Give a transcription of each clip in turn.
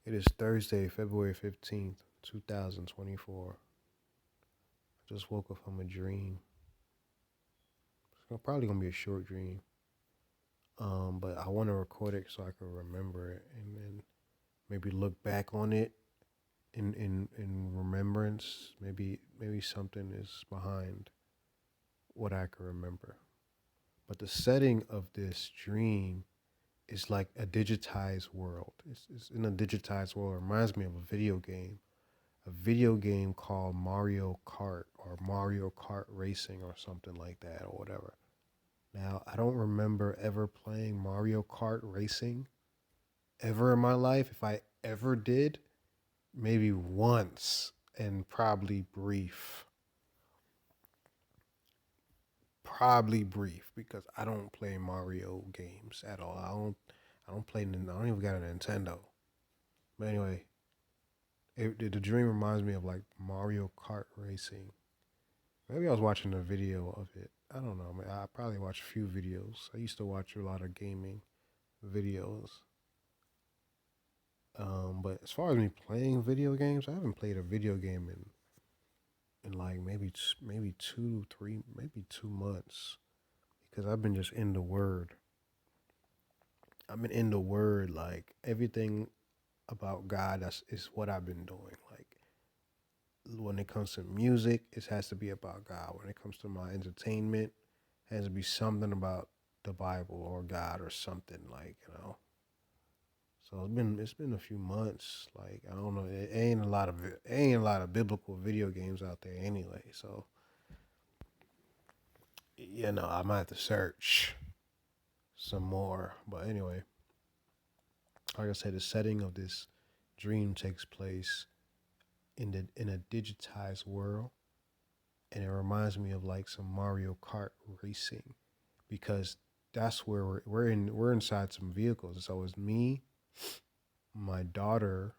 It is Thursday, February 15th, 2024. I just woke up from a dream. It's probably going to be a short dream. But I want to record it so I can remember it and then maybe look back on it in remembrance. Maybe something is behind what I can remember. But the setting of this dream is like a digitized world. It's in a digitized world. It reminds me of a video game called Mario Kart or Mario Kart Racing or something like that or whatever. Now, I don't remember ever playing Mario Kart Racing ever in my life. If I ever did, maybe once and probably brief. Probably brief because I don't play Mario games at all. I don't even got a Nintendo. But anyway, the dream reminds me of like Mario Kart Racing. Maybe I was watching a video of it. I don't know. I probably watched a few videos. I used to watch a lot of gaming videos. But as far as me playing video games, I haven't played a video game in like maybe 2 months because I've been just in the word. I've been in the word like everything about God. Is what I've been doing. Like when it comes to music, it has to be about God. When it comes to my entertainment, it has to be something about the Bible or God or something like. So it's been a few months. Like I don't know, it ain't a lot of biblical video games out there anyway. So I might have to search some more. But anyway, like I said, the setting of this dream takes place in a digitized world, and it reminds me of like some Mario Kart racing because that's where we're inside some vehicles. So it's me, my daughter,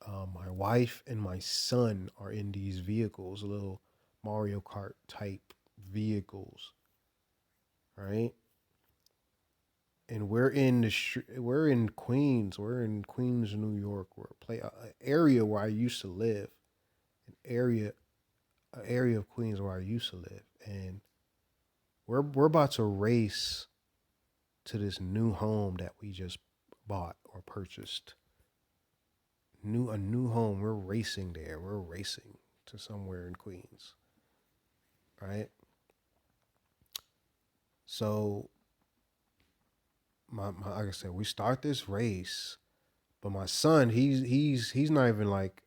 my wife, and my son are in these vehicles, little Mario Kart type vehicles, right? And we're in Queens. We're in Queens, New York. We're an area where I used to live, an area an area of Queens where I used to live, and we're about to race to this new home that we just bought or purchased. A new home. We're racing there. We're racing to somewhere in Queens, right? So my like I said, we start this race, but my son, he's not even like,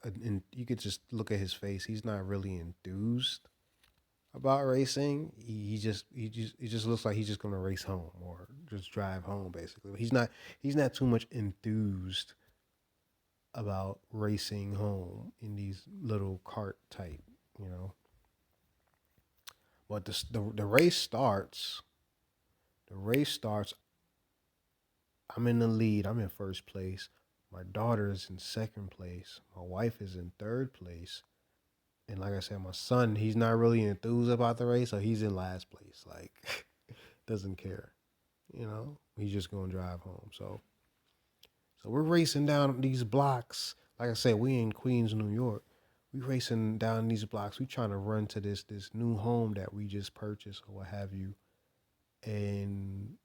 you could just look at his face. He's not really enthused about racing. He just looks like he's just gonna race home or just drive home basically. He's not too much enthused about racing home in these little cart type, you know. But the race starts. The race starts. I'm in the lead. I'm in first place. My daughter is in second place. My wife is in third place. And like I said, my son, he's not really enthused about the race, so he's in last place. Like, doesn't care. He's just gonna drive home. So we're racing down these blocks. Like I said, we in Queens, New York. We racing down these blocks. We trying to run to this new home that we just purchased or what have you. And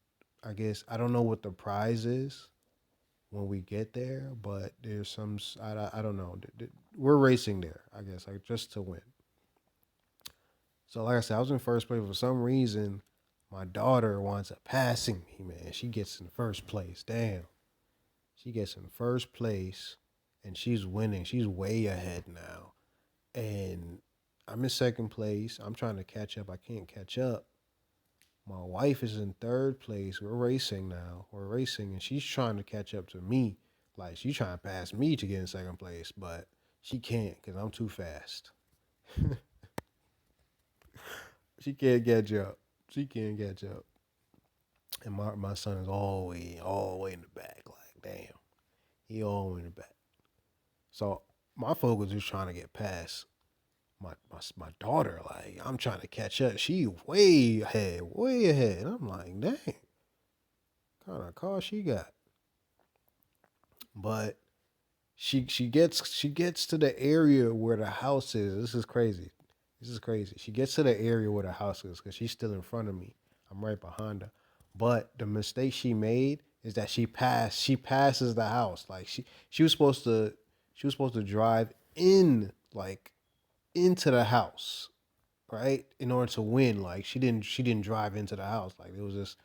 I guess I don't know what the prize is when we get there, but there's some, I don't know. We're racing there, I guess, like just to win. So like I said, I was in first place. For some reason, my daughter winds up passing me, man. She gets in first place. Damn. She gets in first place and she's winning. She's way ahead now. And I'm in second place. I'm trying to catch up. I can't catch up. My wife is in third place. We're racing now. We're racing and she's trying to catch up to me. Like she's trying to pass me to get in second place, but she can't because I'm too fast. She can't catch up. She can't catch up. And my son is all the way in the back. Like, damn. He all the way in the back. So my focus is trying to get past my daughter. Like, I'm trying to catch up. She way ahead, way ahead. And I'm like, dang, kind of car she got. But she gets to the area where the house is. This is crazy. This is crazy. She gets to the area where the house is because she's still in front of me. I'm right behind her. But the mistake she made is that she passes the house. Like she was supposed to she was supposed to drive in like into the house, right? In order to win. Like she didn't drive into the house. Like there was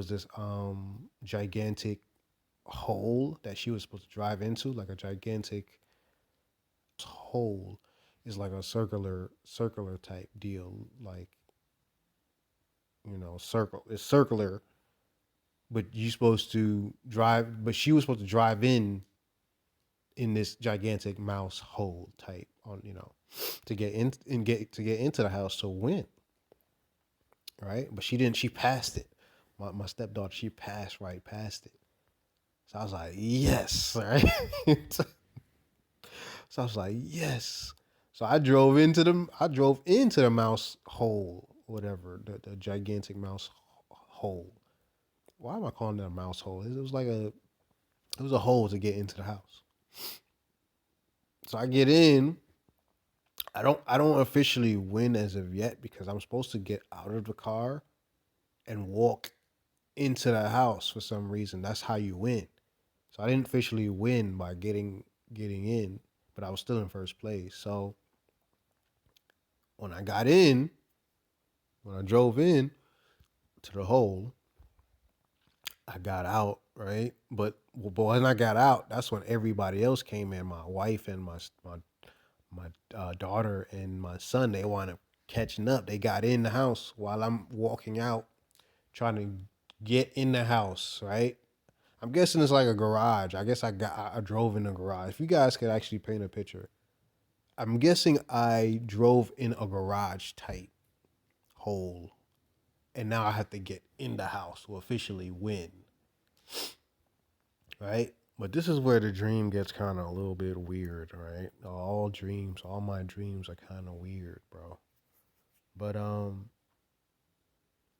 this gigantic hole that she was supposed to drive into, like a gigantic hole is like a circular type deal, like it's circular, but you supposed to drive, but she was supposed to drive in this gigantic mouse hole type on to get in and get into the house to win, right? But she didn't. She passed it. My stepdaughter, she passed right past it. So I was like, yes, right. So I was like, yes. So I drove into the mouse hole, whatever, the gigantic mouse hole. Why am I calling it a mouse hole? It was a hole to get into the house. So I get in. I don't officially win as of yet because I'm supposed to get out of the car and walk into the house for some reason. That's how you win. So I didn't officially win by getting in, but I was still in first place. So when I got in, when I drove in to the hole, I got out, right? But when I got out, that's when everybody else came in. My wife and my daughter and my son. They wanted catching up. They got in the house while I'm walking out, trying to get in the house, right? I'm guessing it's like a garage. I guess I drove in a garage. If you guys could actually paint a picture, I'm guessing I drove in a garage type hole, and now I have to get in the house to officially win, right? But this is where the dream gets kind of a little bit weird, right? All my dreams are kind of weird, bro. But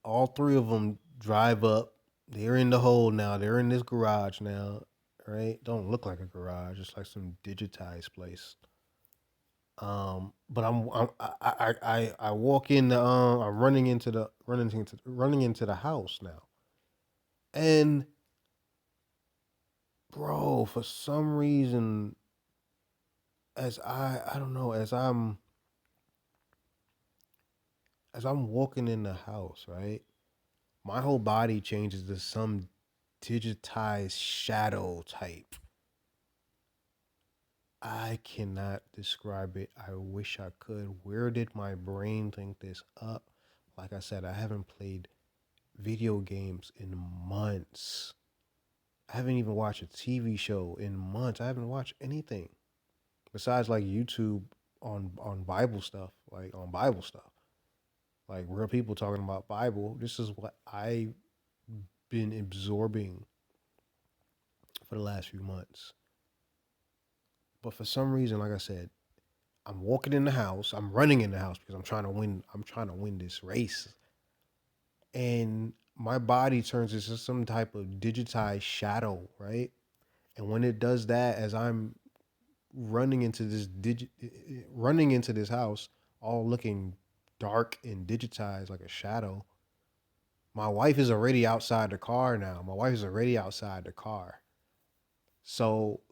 all three of them drive up. They're in the hole now. They're in this garage now, right? Don't look like a garage. It's like some digitized place. But I walk in the I'm running into the house now, and bro, for some reason, as I don't know, as I'm walking in the house, right, my whole body changes to some digitized shadow type. I cannot describe it. I wish I could. Where did my brain think this up? Like I said, I haven't played video games in months. I haven't even watched a TV show in months. I haven't watched anything besides like YouTube on Bible stuff, like on Bible stuff, like real people talking about Bible. This is what I've been absorbing for the last few months. But for some reason, like I said, I'm walking in the house. I'm running in the house because I'm trying to win. I'm trying to win this race, and my body turns into some type of digitized shadow, right? And when it does that, as I'm running into this house, all looking dark and digitized like a shadow. My wife is already outside the car now. My wife is already outside the car. So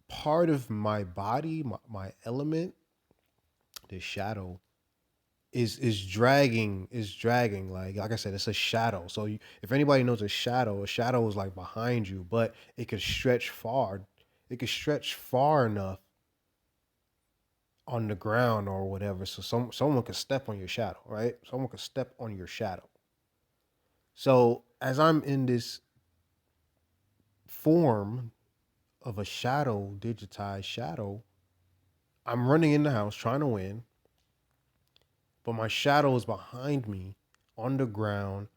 part of my body, my element, the shadow is dragging like I said, it's a shadow. So if anybody knows a shadow is like behind you, but it could stretch far enough on the ground or whatever. So someone could step on your shadow, right? Someone could step on your shadow. So as I'm in this form of a shadow, digitized shadow, I'm running in the house trying to win, but my shadow is behind me on the ground,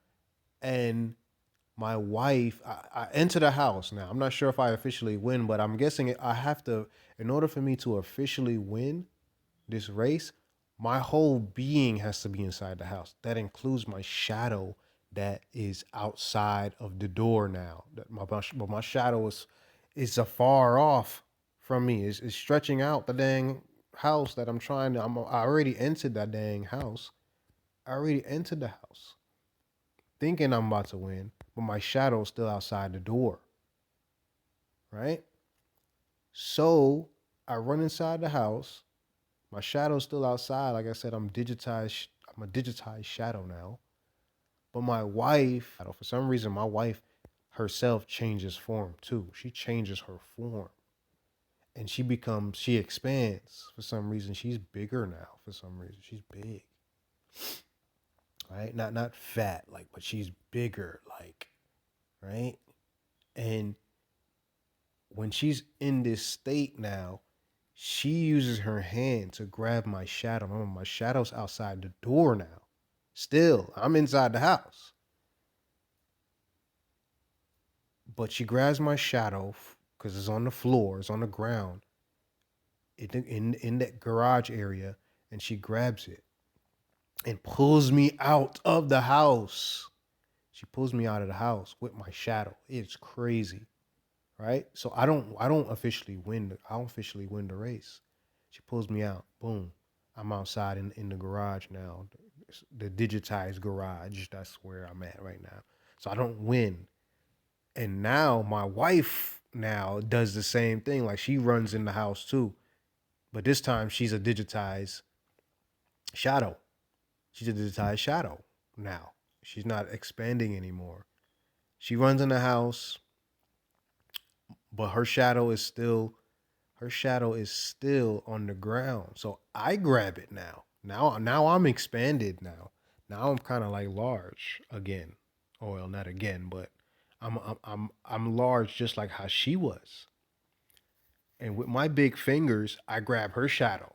and my wife, I enter the house now. I'm not sure if I officially win, but I'm guessing I have to, in order for me to officially win this race, my whole being has to be inside the house. That includes my shadow that is outside of the door now. But my shadow is afar off from me. It's stretching out the dang house that I'm trying to. I already entered that dang house. I already entered the house, thinking I'm about to win, but my shadow's still outside the door. Right. So I run inside the house. My shadow's still outside. Like I said, I'm digitized. I'm a digitized shadow now. But my wife, for some reason, my wife herself changes form too. She changes her form. And she expands for some reason. She's bigger now for some reason. She's big. Right? Not fat, like, but she's bigger, like, right? And when she's in this state now, she uses her hand to grab my shadow. Remember, my shadow's outside the door now. Still, I'm inside the house. But she grabs my shadow because it's on the floor, it's on the ground, in that garage area, and she grabs it and pulls me out of the house. She pulls me out of the house with my shadow. It's crazy, right? So I don't officially win. I don't officially win the race. She pulls me out. Boom. I'm outside in the garage now, the digitized garage. That's where I'm at right now. So I don't win. And now my wife now does the same thing. Like she runs in the house too. But this time she's a digitized shadow. She's a digitized shadow now. She's not expanding anymore. She runs in the house, but her shadow is still on the ground. So I grab it now. Now I'm expanded now. Now I'm kind of like large again. Oh well, not again, but I'm large just like how she was. And with my big fingers, I grab her shadow.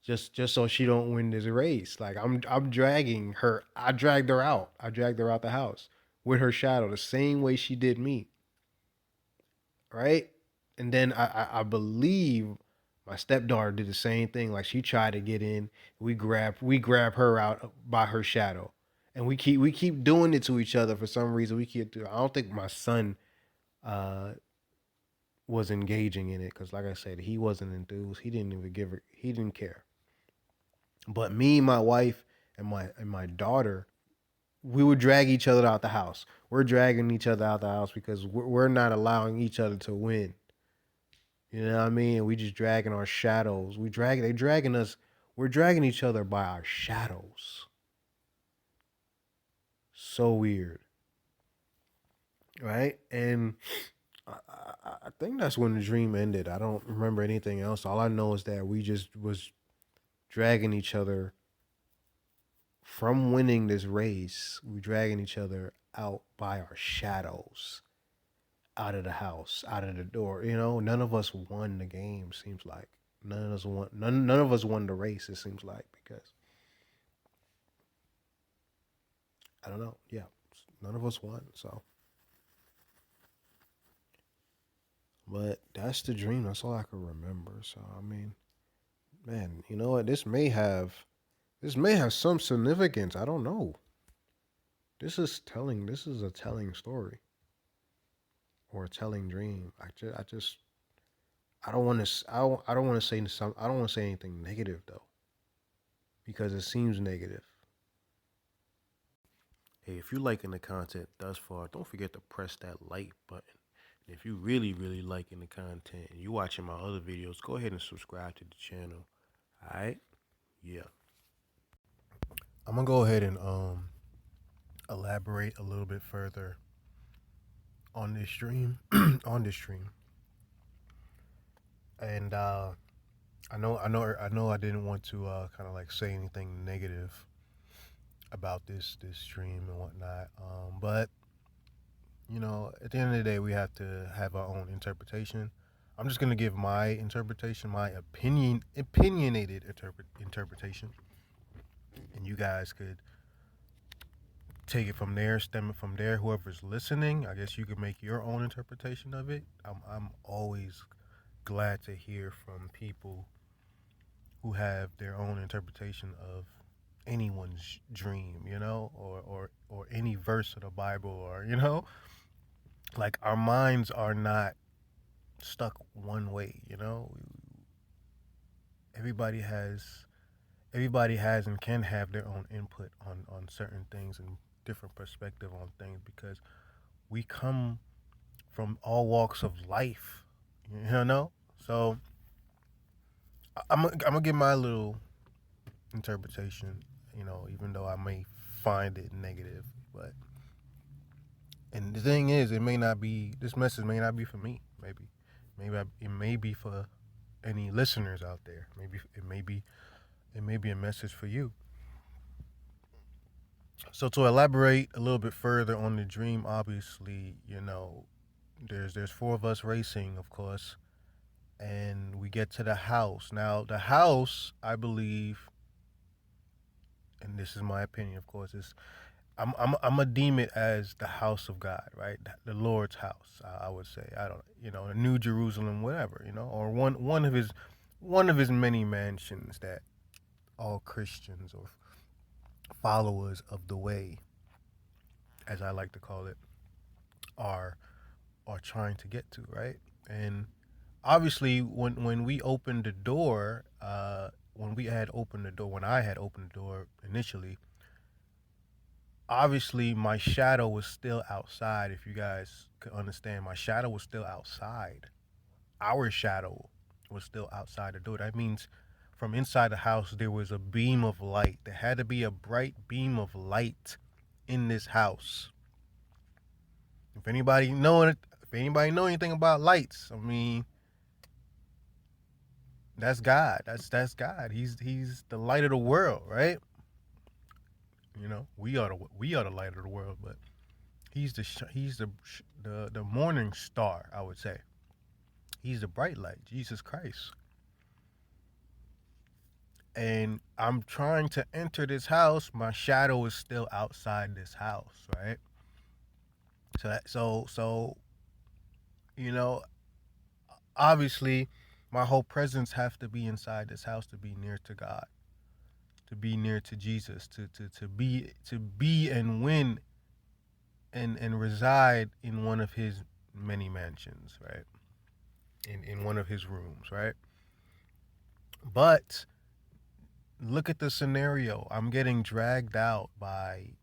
Just so she don't win this race. Like I'm dragging her. I dragged her out. I dragged her out the house with her shadow the same way she did me. Right? And then I believe my stepdaughter did the same thing. Like she tried to get in. We grab her out by her shadow. And we keep doing it to each other for some reason. We keep doing. I don't think my son uh was engaging in it because like I said, he wasn't enthused. He didn't even give her. He didn't care. But me, my wife, and my daughter, we would drag each other out the house. We're dragging each other out the house because we're not allowing each other to win. You know what I mean? We just dragging our shadows. They dragging us. We're dragging each other by our shadows. So weird, right? And I think that's when the dream ended. I don't remember anything else. All I know is that we just was dragging each other from winning this race. We dragging each other out by our shadows, out of the house, out of the door. None of us won the game. Seems like none of us won. None of us won the race. It seems like because I don't know. Yeah, none of us won. So, but that's the dream. That's all I can remember. So I mean, man, you know what? This may have some significance. I don't know. This is telling. This is a telling story or a telling dream. I don't want to. I don't want to say some. I don't want to say anything negative though, because it seems negative. Hey, if you're liking the content thus far, don't forget to press that like button. And if you really, really liking the content and you watching my other videos, go ahead and subscribe to the channel. All right? Yeah. I'm gonna go ahead and elaborate a little bit further on this stream. On this stream, and I know, I didn't want to kind of like say anything negative about this stream and whatnot. But at the end of the day, we have to have our own interpretation. I'm just gonna give my interpretation, my opinionated interpretation, and you guys could take it from there, stem it from there. Whoever's listening, I guess you can make your own interpretation of it. I'm always glad to hear from people who have their own interpretation of anyone's dream, or any verse of the Bible, or like our minds are not stuck one way. Everybody has everybody has and can have their own input on certain things and different perspective on things because we come from all walks of life, So I'm gonna give my little interpretation, even though I may find it negative, but and the thing is, this message may not be for me. It may be for any listeners out there. Maybe it may be a message for you. So to elaborate a little bit further on the dream, obviously, there's four of us racing, of course, and we get to the house. Now, the house, I believe, and this is my opinion, of course, is I'm gonna deem it as the house of God, right? The Lord's house, I would say. I don't, the New Jerusalem, whatever, or one of his many mansions that all Christians or followers of the way, as I like to call it, are are trying to get to, right? And obviously, when we opened the door, when I had opened the door initially, obviously my shadow was still outside. If you guys could understand, my shadow was still outside. Our shadow was still outside the door. That means from inside the house there was a beam of light. There had to be a bright beam of light in this house. If anybody know it, if anybody know anything about lights, I mean, that's God. That's God. He's the light of the world, right? We are the light of the world, but he's the morning star, I would say. He's the bright light, Jesus Christ. And I'm trying to enter this house. My shadow is still outside this house, right? So you know, obviously, my whole presence have to be inside this house to be near to God, to be near to Jesus, to be and win and reside in one of his many mansions, right? In one of his rooms, right? But look at the scenario. I'm getting dragged out by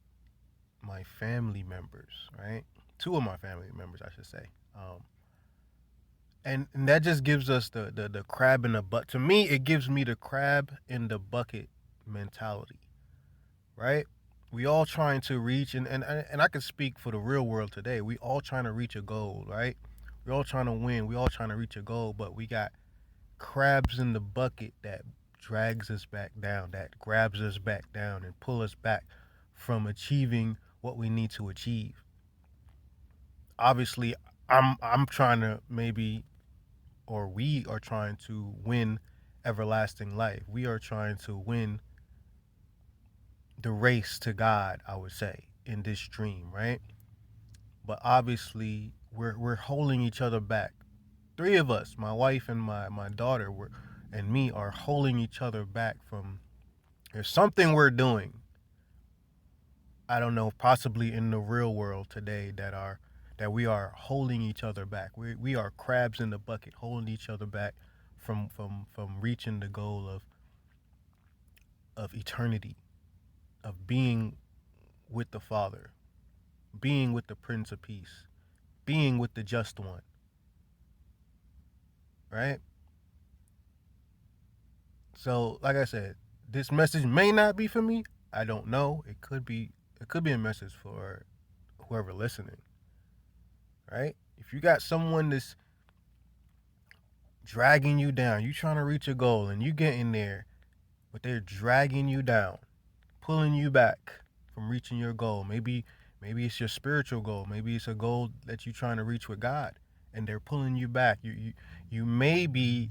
my family members, right? Two of my family members, I should say. And that just gives us the crab in the butt. To me, it gives me the crab in the bucket mentality, right? We all trying to reach, and I can speak for the real world today. We all trying to reach a goal, right? We all trying to win. We all trying to reach a goal, but we got crabs in the bucket that drags us back down, that grabs us back down and pull us back from achieving what we need to achieve. Obviously, I'm trying to maybe, or we are trying to win everlasting life. We are trying to win the race to God, I would say, in this dream, right? But obviously, we're holding each other back. Three of us, my wife and my daughter, and me, are holding each other back from. There's something we're doing. I don't know, possibly in the real world today that we are holding each other back. We are crabs in the bucket, holding each other back from reaching the goal of eternity, of being with the Father, being with the Prince of Peace, being with the Just One, right? So, like I said, this message may not be for me. I don't know. It could be a message for whoever listening, right? If you got someone that's dragging you down, you trying to reach a goal and you get in there, but they're dragging you down, pulling you back from reaching your goal. Maybe it's your spiritual goal. Maybe it's a goal that you're trying to reach with God, and they're pulling you back. You may be,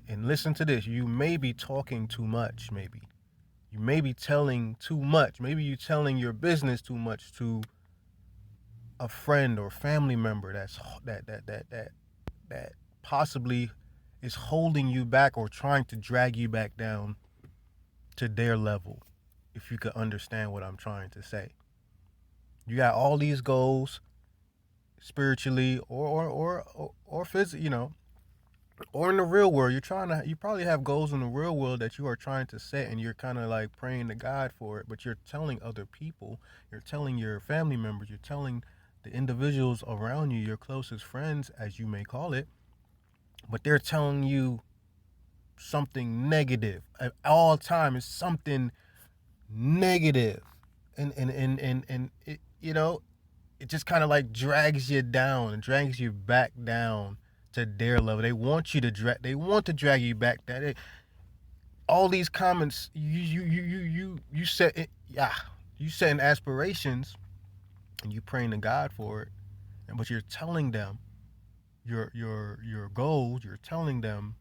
and listen to this. You may be talking too much. Maybe you may be telling too much. Maybe you're telling your business too much to a friend or family member that possibly is holding you back or trying to drag you back down to their level. if you could understand what I'm trying to say. You got all these goals spiritually or physically, or in the real world. You probably have goals in the real world that you are trying to set, and you're kind of like praying to God for it, but you're telling other people, you're telling your family members, you're telling the individuals around you, your closest friends, as you may call it, but they're telling you something negative at all time. Is something negative, and it, it just kind of like drags you down and drags you back down to their level. They want you to drag you back down. All these comments, you set it, yeah, you setting aspirations and you praying to God for it, but you're telling them your goals. You're telling them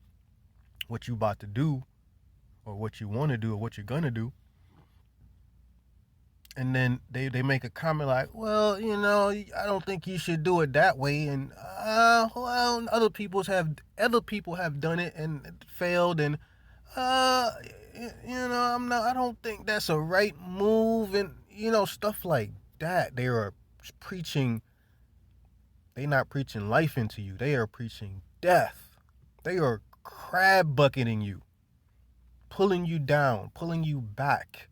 what you about to do, or what you want to do, or what you're gonna do, and then they make a comment like, well, I don't think you should do it that way, and well, other people have done it and it failed, and uh I don't think that's a right move, and stuff like that. They are preaching. They not preaching life into you. They are preaching death. They are crab bucketing you, pulling you down, pulling you back.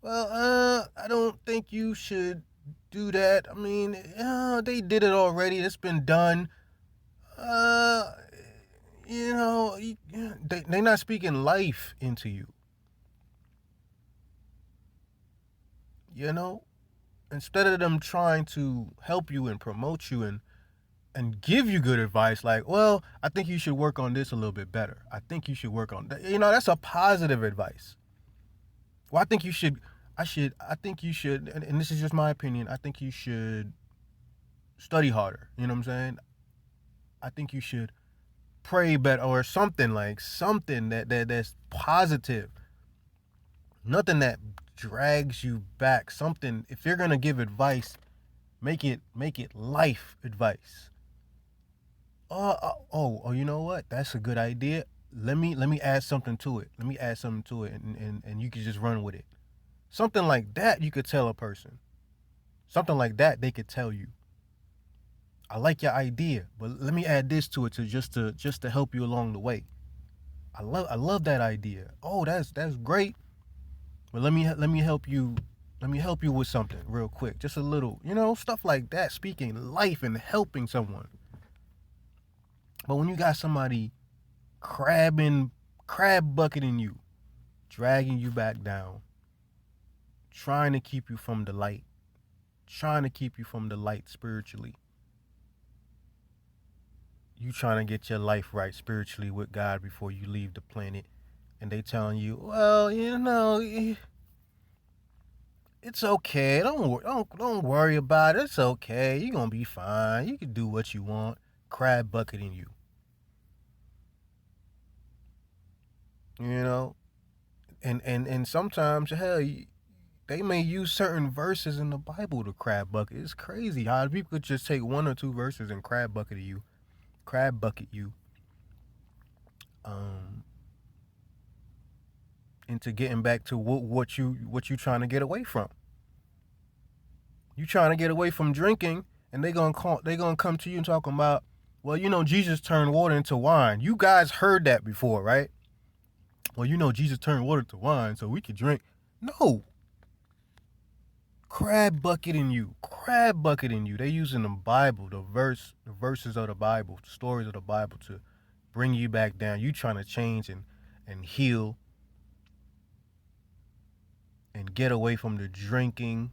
Well, I don't think you should do that. I mean, they did it already. It's been done. Uh, they're not speaking life into you. You know, instead of them trying to help you and promote you and give you good advice, like, well, I think you should work on this a little bit better. I think you should work on that. That's a positive advice. Well, I think you should, and this is just my opinion, I think you should study harder. You know what I'm saying? I think you should pray better, or something that's positive. Nothing that drags you back. Something, if you're gonna give advice, make it life advice. You know what? That's a good idea. Let me add something to it. Let me add something to it, and you can just run with it. Something like that you could tell a person. Something like that they could tell you. I like your idea, but let me add this to it to help you along the way. I love that idea. Oh, that's great. But let me help you. Let me help you with something real quick. Just a little, stuff like that. Speaking life and helping someone. But when you got somebody crab bucketing you, dragging you back down, trying to keep you from the light, trying to keep you from the light spiritually. You trying to get your life right spiritually with God before you leave the planet, and they telling you, well, it's okay. Don't worry about it. It's okay. You're gonna be fine. You can do what you want. Crab bucketing you. You know, and sometimes, hell, they may use certain verses in the Bible to crab bucket. It's crazy how people could just take one or two verses and crab bucket you, um, into getting back to what you trying to get away from. You trying to get away from drinking, and they gonna come to you and talking about, well, Jesus turned water into wine. You guys heard that before, right? Well, Jesus turned water to wine, so we could drink. No, crab bucketing you. They using the Bible, the verses of the Bible, the stories of the Bible to bring you back down. You trying to change and heal and get away from the drinking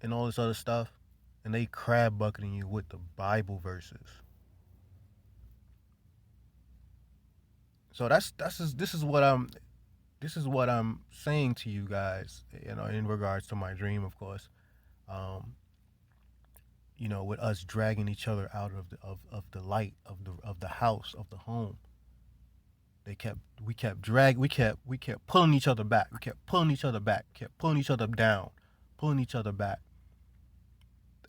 and all this other stuff, and they crab bucketing you with the Bible verses. So this is what I'm saying to you guys, in regards to my dream, of course. Um, with us dragging each other out of the light of the house, of the home. We kept pulling each other back. We kept pulling each other back. Kept pulling each other down, pulling each other back.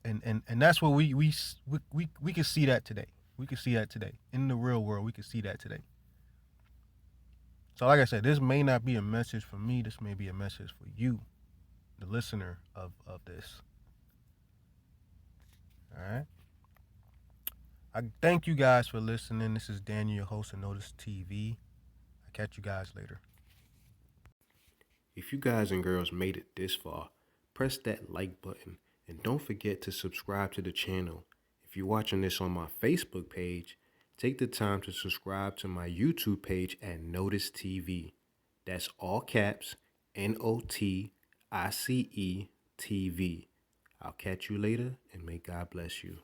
And that's what we can see that today. We can see that today in the real world. We can see that today. So like I said, this may not be a message for me. This may be a message for you, the listener of this. All right. I thank you guys for listening. This is Daniel, your host of Notice TV. I'll catch you guys later. If you guys and girls made it this far, press that like button and don't forget to subscribe to the channel. If you're watching this on my Facebook page, take the time to subscribe to my YouTube page at Notice TV. That's all caps, NOTICE TV. I'll catch you later and may God bless you.